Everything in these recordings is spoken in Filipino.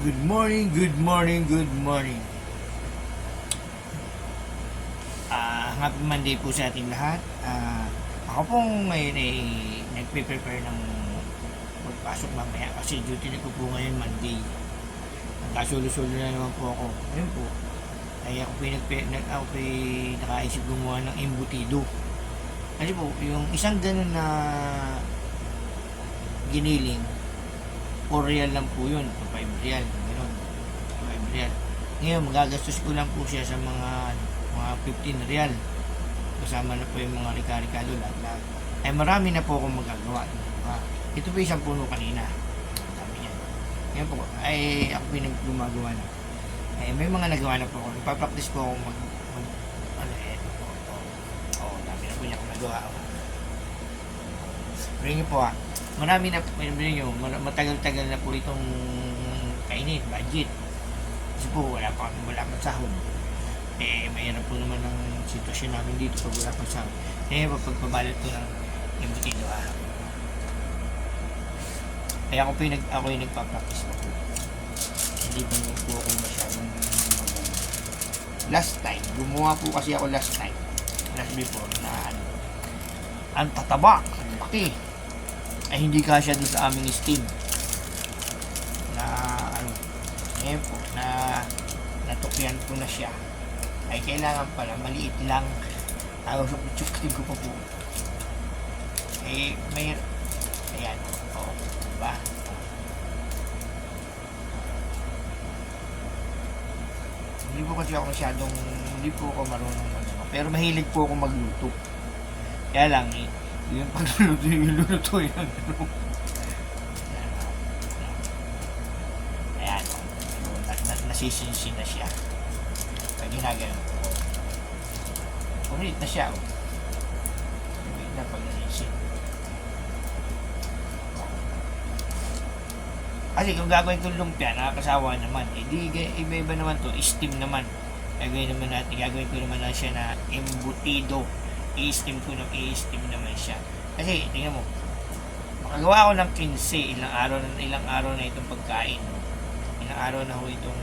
Good morning, good morning, good morning. Happy Monday po sa ating lahat. Ako po ngayon ay nagpe-prepare ng magpasok mamaya kasi duty na ko po ngayon Monday. Nagkasulo-sulo na naman po ako. Ayun po. Ay ako po nakaisip gumawa ng embutido. Kasi po, yung isang ganun na giniling, 4 real lang po yun, 5 real, gano'n, 5 real. Ngayon, magagastos ko lang po siya sa mga 15 real. Kasama na po yung mga rika-rikado lahat. Ay marami na po akong magagawa. Ito po isang puno kanina. Sabi niya. Ngayon po, ay ako gumagawa na. Ay may mga nagawa na po ako. Ipapractice po ako dami na po niya akong nagawa. Pero yun po marami na, matagal-tagal na po itong kainin, budget. Kasi po, wala pang sahod. Mahirap po naman ang sitwasyon namin dito pag wala pang sahod. Pagpabalot ko ng embutido. Kaya ako yung nagpa-practice na po. Hindi pa naman po ako masyadong magaling. Last time, gumawa po kasi ako last before na ang tataba, ang laki. Ay hindi kasya doon sa aming steam na ngayon po na natukyan ko na siya, ay kailangan pala maliit lang. Tapos sukutin ko pa po may ayan diba hindi po ako marunong pero mahilig po ako magluto, kaya lang yung pagluluto yung ayan nasisinsin na siya pag ginagawa ko ulit na siya ulit na pag nasisin kasi kung gagawin ko lumpia nakakasawa naman iba-iba naman to, steam naman gagawin ko naman na siya na embutido. I-steam naman siya. Kasi, tingnan mo, makagawa ako ng 15, ilang araw na itong pagkain. Ilang araw na ho itong,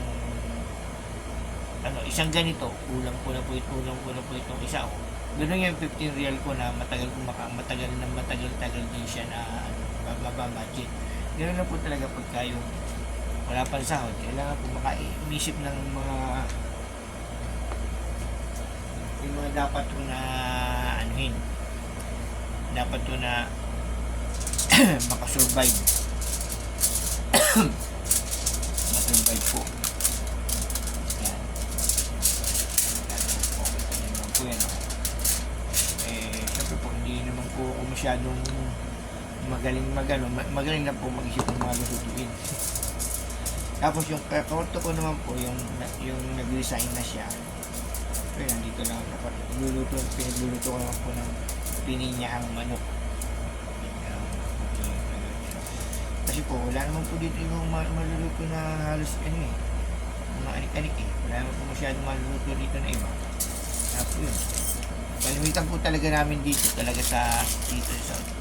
isang ganito, ulam ko na po itong isa ko. Ganun yung 15 real ko na matagal din siya na bababa budget. Ganun na po talaga pagka yung wala pang sahod. Kailangan po maka-iisip ng mga dapat ko na dapat ko na makasurvive po. Yan. Okay po yan. Siyempre po hindi naman po ako masyadong magaling na po mag-isip ng mga lutuin. Tapos yung kakorto ko naman po yung nag-resign na siya. Pero nandito lang pinagluluto ko naman po ng pininyahang manok. Kasi po wala naman po dito yung maluluto na halos mga anik-anik wala naman po masyadong maluluto dito na iba. Tapos yun, kalimitan po talaga namin dito talaga sa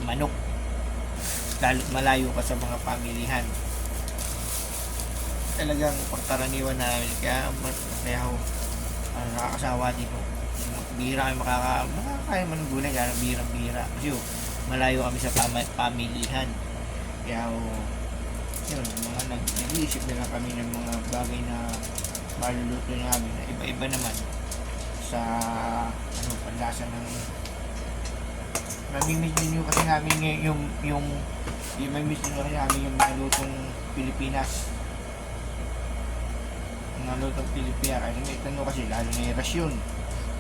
manok, lalo't malayo pa sa mga pamilihan. Talagang pagkaraniwan namin kaya nakakasawa dito. Bihira kayo makakaya man ng gulay, gano'ng bihira. Kasi malayo kami sa pamilihan. Kaya yun, nag-iisip na lang kami ng mga bagay na maluluto namin na iba-iba naman sa panlasa ng mamimiss din yung kasi namin yung mamimiss din kasi namin yung malutong Pilipinas. Nalutong Pilipina kasi may tanong kasi lalo na yung rasyon.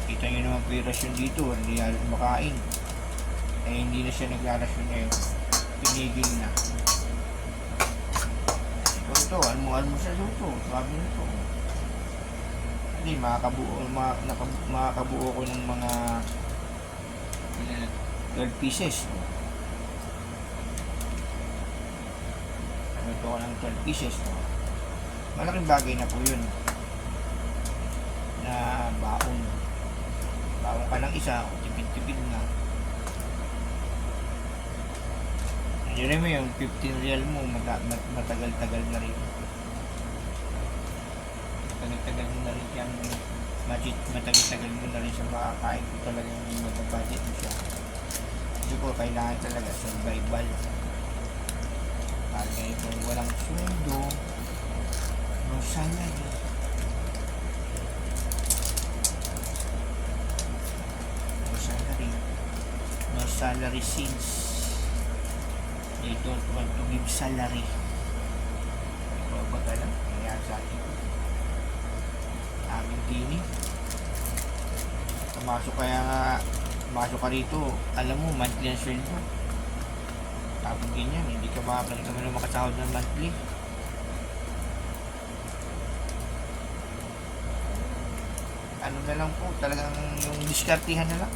Kita nyo naman po yung rasyon dito, hindi halos makain. Hindi na siya naglarasyon ngayon, pinigil na. Ito, almusal ito, sabi nito. Hindi, makakabuo ko ng mga 12 pieces. Ito ko ng 12 pieces. Malaking bagay na po yun na baon ka ng isa o tipid-tipid na Hindi mo yung 15 real mo, matagal-tagal na rin. matagal-tagal mo na rin siyang matagal-tagal mo na rin siya makakain ko talaga yung mag-budget mo siya. Kasi po kailangan talaga survival. Kaya ito walang sweldo, no salary. No salary since they don't want to give salary. Ba't alam, nangyari sa atin. Aming kini. Pumasok ka rito, alam mo, monthly ang sweldo. Tapos ganyan, hindi ka naman makasahod ng monthly. Ano na lang po, talagang yung diskartihan na lang.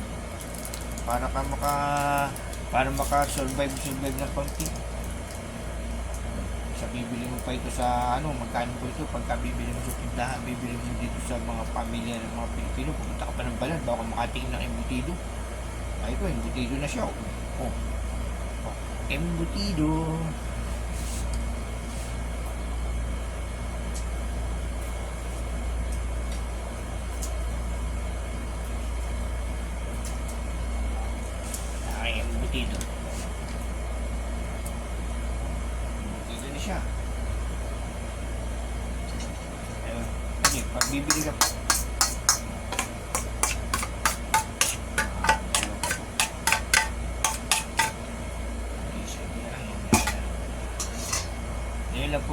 Para maka-survive ng konti. Sa bibili mo pa ito sa magkano po ito pagka bibili mo sa tindahan, bibili mo dito sa mga pamilya ng mga Pilipino, pumunta ka pa ng Balad, baka makatingin ng embutido. Ay ko, embutido na siya. Embutido. Embutido na siya. Ayun. Okay, pag bibili ka pa.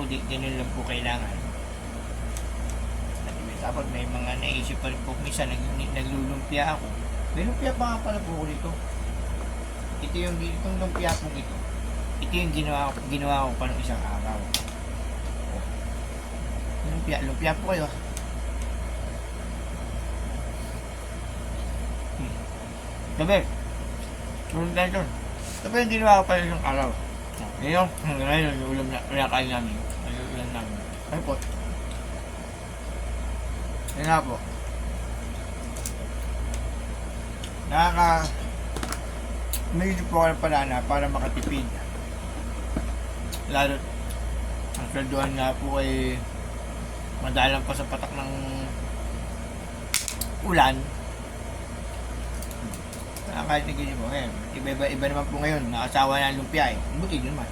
Ganun lang po kailangan. Tapos may mga naisip pa rin po. Minsan naglulumpia ako. May lumpia pa nga pala po ko dito. Itong lumpia po ito. Ito yung ginawa ko pa ng isang araw. Lumpia po kayo. Sabi, lumpia ito. Sabi yung ginawa ko pa ng isang araw. Ngayon, yung ulam na pinakain namin. Yung ulam namin. Ay po. Yan nga po. Medyo po ako ng panana para makatipid. Lalo, ang sweldohan nga po ay madalang pa sa patak ng ulan. Kahit nagiging po, iba naman po ngayon, nakasawa na ang lumpia buti yun naman.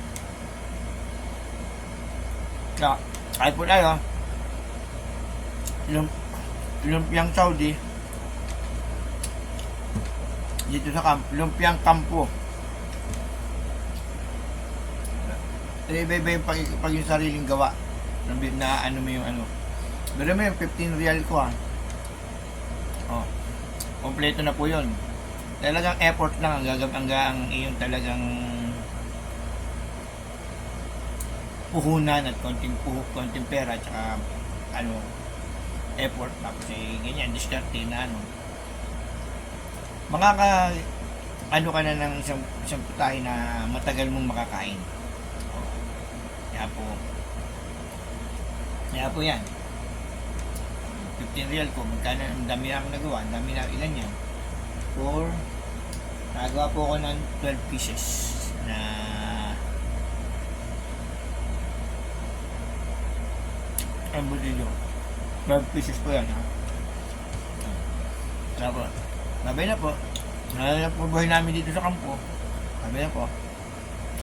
Kaya, kahit po tayo, lumpiang Saudi, dito sa lumpiang kampo. Iba-iba yung pag yung sariling gawa. Na mo yung Pero mo yung 15 real ko kompleto na po yun. Talagang effort lang ang iyong talagang puhunan at konting pera tsaka effort tapos ganyan diskarte na ka na ng isang putahe na matagal mong makakain. Kaya po yan 15 real ko magkano, ang dami na akong nagawa, ang dami na ilan yan nagawa po ako ng 12 pieces na embutido. 12 pieces po yan Tapos babay na po buhay namin dito sa kampo. Babay na po.